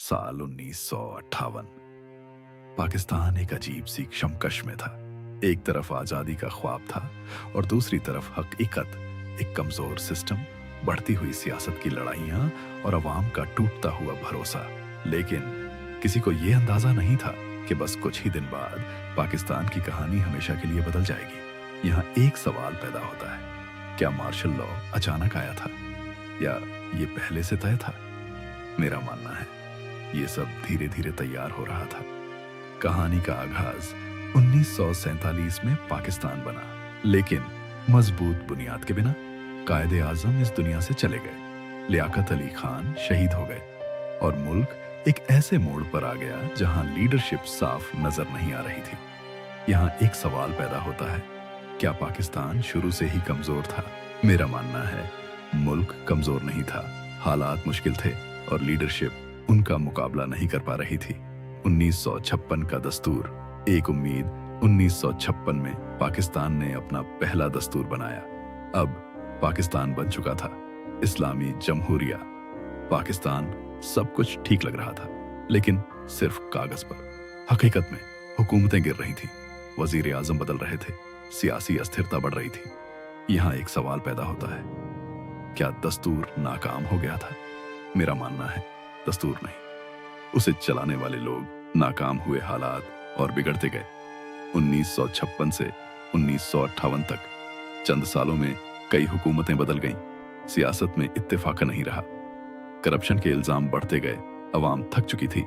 साल 1958। पाकिस्तान एक अजीब सी कशमकश में था। एक तरफ आजादी का ख्वाब था और दूसरी तरफ हकीकत, एक कमजोर सिस्टम, बढ़ती हुई सियासत की लड़ाइयां और अवाम का टूटता हुआ भरोसा। लेकिन किसी को यह अंदाजा नहीं था कि बस कुछ ही दिन बाद पाकिस्तान की कहानी हमेशा के लिए बदल जाएगी। यहाँ एक सवाल पैदा होता है, क्या मार्शल लॉ अचानक आया था या ये पहले से तय था? मेरा मानना है ये सब धीरे धीरे तैयार हो रहा था। कहानी का आगाज 1947 में पाकिस्तान बना, लेकिन मजबूत बुनियाद के बिना। कायदे आजम इस दुनिया से चले गए, लियाकत अली खान शहीद हो गए और मुल्क एक ऐसे मोड़ पर आ गया जहां लीडरशिप साफ नजर नहीं आ रही थी। यहां एक सवाल पैदा होता है, क्या पाकिस्तान शुरू से ही कमजोर था? मेरा मानना है मुल्क कमजोर नहीं था, हालात मुश्किल थे और लीडरशिप उनका मुकाबला नहीं कर पा रही थी। 1956 का दस्तूर एक उम्मीद। 1956 में पाकिस्तान ने अपना पहला दस्तूर बनाया। अब पाकिस्तान बन चुका था इस्लामी जमहूरिया। पाकिस्तान सब कुछ ठीक लग रहा था, लेकिन सिर्फ कागज पर। हकीकत में हुकूमतें गिर रही थीं, वजीर आजम बदल रहे थे, सियासी अस्थिरता बढ़ रही थी। यहां एक सवाल पैदा होता है, क्या दस्तूर नाकाम हो गया था? मेरा मानना है दस्तूर नहीं, उसे चलाने वाले लोग नाकाम हुए। हालात और बिगड़ते गए। 1956 से 1958 तक चंद सालों में कई हुकूमतें बदल गईं। सियासत में इत्तेफाक नहीं रहा, करप्शन के इल्जाम बढ़ते गए। अवाम थक चुकी थी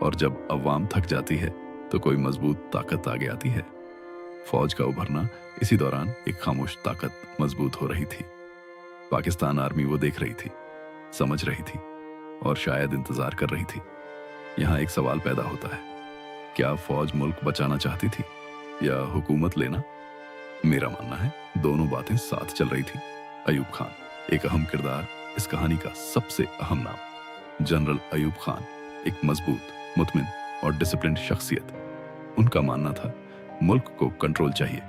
और जब अवाम थक जाती है तो कोई मजबूत ताकत आगे आती है। फौज का उभरना इसी दौरान एक खामोश ताकत मजबूत हो रही थी। पाकिस्तान आर्मी वो देख रही थी, समझ रही थी और शायद इंतजार कर रही थी। यहां एक सवाल पैदा होता है, क्या फौज मुल्क बचाना चाहती थी या हुकूमत लेना? मेरा मानना है दोनों बातें साथ चल रही थी। अयूब खान एक अहम किरदार, इस कहानी का सबसे अहम नाम। जनरल अयूब खान एक मजबूत, मुतमिन और डिसिप्लिन शख्सियत। उनका मानना था मुल्क को कंट्रोल चाहिए,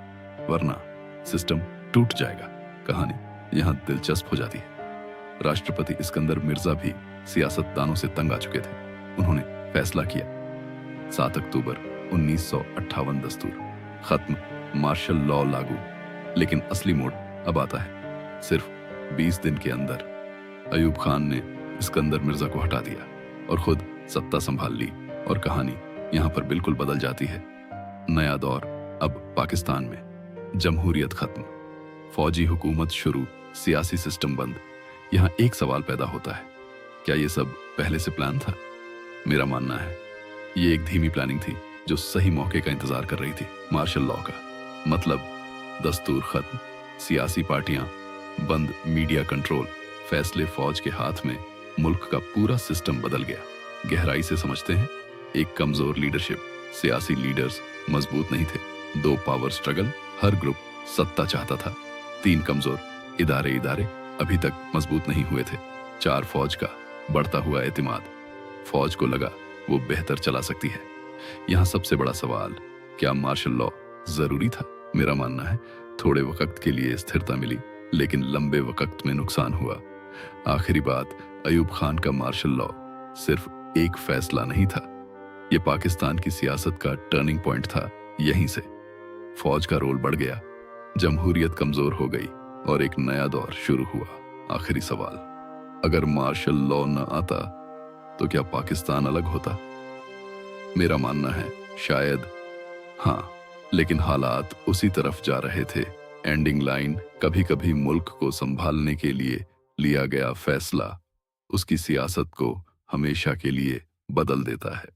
वरना सिस्टम टूट जाएगा। कहानी यहां दिलचस्प हो जाती है। राष्ट्रपति इस्कंदर मिर्जा भी सियासतदानों से तंग आ चुके थे। उन्होंने फैसला किया, 7 अक्टूबर 1958 दस्तूर खत्म, मार्शल लॉ लागू। लेकिन असली मोड़ अब आता है। सिर्फ 20 दिन के अंदर अयूब खान ने इस्कंदर मिर्जा को हटा दिया और खुद सत्ता संभाल ली और कहानी यहां पर बिल्कुल बदल जाती है। नया दौर अब पाकिस्तान में। जमहूरियत खत्म, फौजी हुकूमत शुरू, सियासी सिस्टम बंद। यहां एक सवाल पैदा होता है, क्या यह सब पहले से प्लान था? मेरा मानना है ये एक धीमी प्लानिंग थी जो सही मौके का इंतजार कर रही थी। मार्शल लॉ का मतलब दस्तूर खत्म, सियासी पार्टियां बंद, मीडिया कंट्रोल, फैसले फौज के हाथ में। मुल्क का पूरा सिस्टम बदल गया। गहराई से समझते हैं, एक कमजोर लीडरशिप, सियासी लीडर्स मजबूत नहीं थे। 2 पावर स्ट्रगल, हर ग्रुप सत्ता चाहता था। 3 कमजोर इदारे अभी तक मजबूत नहीं हुए थे। 4 फौज का बढ़ता हुआ एतमाद, फौज को लगा वो बेहतर चला सकती है। यहां सबसे बड़ा सवाल, क्या मार्शल लॉ जरूरी था? मेरा मानना है थोड़े वक्त के लिए स्थिरता मिली, लेकिन लंबे वक्त में नुकसान हुआ। आखिरी बात, अयूब खान का मार्शल लॉ सिर्फ एक फैसला नहीं था, यह पाकिस्तान की सियासत का टर्निंग पॉइंट था। यहीं से फौज का रोल बढ़ गया, जमहूरियत कमजोर हो गई और एक नया दौर शुरू हुआ। आखिरी सवाल, अगर मार्शल लॉ न आता तो क्या पाकिस्तान अलग होता? मेरा मानना है शायद हाँ, लेकिन हालात उसी तरफ जा रहे थे। एंडिंग लाइन, कभी कभी मुल्क को संभालने के लिए लिया गया फैसला उसकी सियासत को हमेशा के लिए बदल देता है।